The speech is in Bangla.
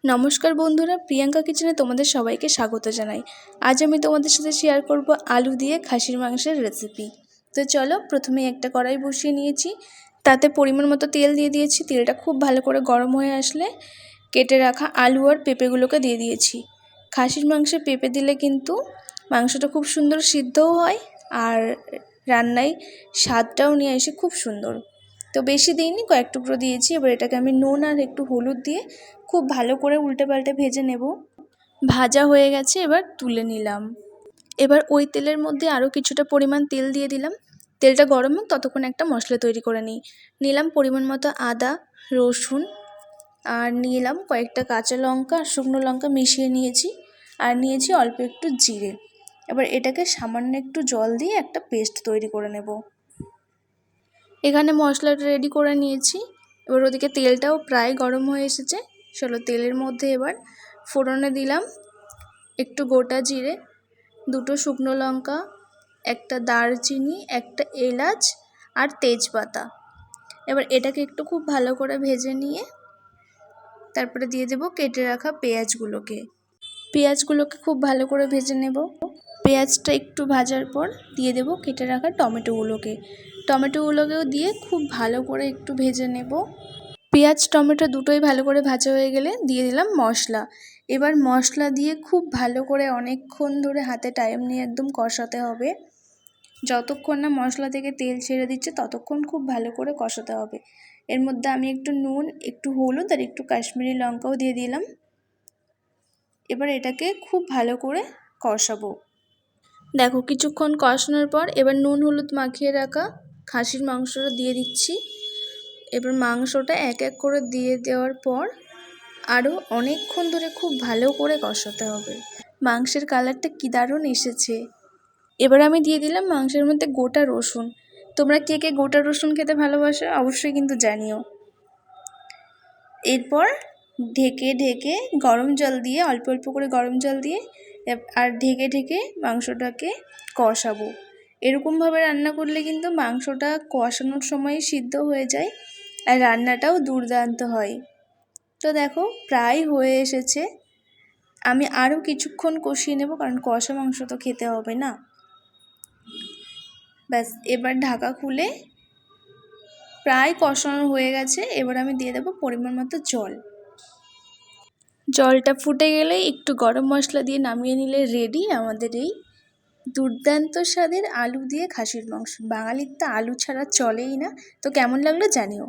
নমস্কার বন্ধুরা, প্রিয়াঙ্কা কিচেনে তোমাদের সবাইকে স্বাগত জানাই। আজ আমি তোমাদের সাথে শেয়ার করব আলু দিয়ে খাসির মাংসের রেসিপি। তো চলো, প্রথমে একটা কড়াই বসিয়ে নিয়েছি, তাতে পরিমাণ মতো তেল দিয়ে দিয়েছি। তেলটা খুব ভালো করে গরম হয়ে আসলে কেটে রাখা আলু আর পেঁপেগুলোকে দিয়ে দিয়েছি। খাসির মাংসে পেঁপে দিলে কিন্তু মাংসটা খুব সুন্দর সিদ্ধও হয় আর রান্নায় স্বাদটাও নিয়ে আসে খুব সুন্দর। তো বেশি দিইনি, কয়েক টুকরো দিয়েছি। এবার এটাকে আমি নুন আর একটু হলুদ দিয়ে খুব ভালো করে উল্টে পাল্টে ভেজে নেব। ভাজা হয়ে গেছে, এবার তুলে নিলাম। এবার ওই তেলের মধ্যে আরও কিছুটা পরিমাণ তেল দিয়ে দিলাম। তেলটা গরম হোক ততক্ষণ একটা মশলা তৈরি করে নিলাম পরিমাণ মতো আদা, রসুন, আর নিলাম কয়েকটা কাঁচা লঙ্কা আর শুকনো লঙ্কা মিশিয়ে নিয়েছি, আর নিয়েছি অল্প একটু জিরে। এবার এটাকে সামান্য একটু জল দিয়ে একটা পেস্ট তৈরি করে নেব। এখানে মশলাটা রেডি করে নিয়েছি। এবার ওদিকে তেলটাও প্রায় গরম হয়ে এসেছে। চলো, তেলের মধ্যে এবার ফোড়নে দিলাম একটু গোটা জিরে, দুটো শুকনো লঙ্কা, একটা দারচিনি, একটা এলাচ আর তেজপাতা। এবার এটাকে একটু খুব ভালো করে ভেজে নিয়ে তারপরে দিয়ে দেব কেটে রাখা পেঁয়াজগুলোকে খুব ভালো করে ভেজে নেব। পেঁয়াজটা একটু ভাজার পর দিয়ে দেব কেটে রাখা টমেটোগুলোকেও দিয়ে খুব ভালো করে একটু ভেজে নেব। পেঁয়াজ টমেটো দুটোই ভালো করে ভাজা হয়ে গেলে দিয়ে দিলাম মশলা। এবার মশলা দিয়ে খুব ভালো করে অনেকক্ষণ ধরে হাতে টাইম নিয়ে একদম কষাতে হবে। যতক্ষণ না মশলা থেকে তেল ছেড়ে দিচ্ছে ততক্ষণ খুব ভালো করে কষাতে হবে। এর মধ্যে আমি একটু নুন, একটু হলুদ আর একটু কাশ্মীরি লঙ্কাও দিয়ে দিলাম। এবার এটাকে খুব ভালো করে কষাবো। দেখো, কিছুক্ষণ কষানোর পর এবার নুন হলুদ মাখিয়ে রাখা খাসির মাংসটা দিয়ে দিচ্ছি। এবার মাংসটা এক এক করে দিয়ে দেওয়ার পর আরও অনেকক্ষণ ধরে খুব ভালো করে কষাতে হবে। মাংসের কালারটা কি দারুণ এসেছে। এবার আমি দিয়ে দিলাম মাংসের মধ্যে গোটা রসুন। তোমরা কে কে গোটা রসুন খেতে ভালোবাসো অবশ্যই কিন্তু জানিও। এরপর ঢেকে ঢেকে গরম জল দিয়ে অল্প অল্প করে গরম জল দিয়ে আর ঢেকে ঢেকে মাংসটাকে কষাবো। এরকমভাবে রান্না করলে কিন্তু মাংসটা কষানোর সময় সিদ্ধ হয়ে যায় আর রান্নাটাও দুর্দান্ত হয়। তো দেখো, প্রায় হয়ে এসেছে। আমি আরও কিছুক্ষণ কষিয়ে নেব, কারণ কষা মাংস তো খেতে হবে না। ব্যাস, এবার ঢাকা খুলে প্রায় কষানো হয়ে গেছে। এবার আমি দিয়ে দেবো পরিমাণ মতো জল। জলটা ফুটে গেলে একটু গরম মশলা দিয়ে নামিয়ে নিলে রেডি আমাদের এই দুর্দান্ত স্বাদের আলু দিয়ে খাসির মাংস। বাঙালির তো আলু ছাড়া চলেই না। তো কেমন লাগলো জানিও।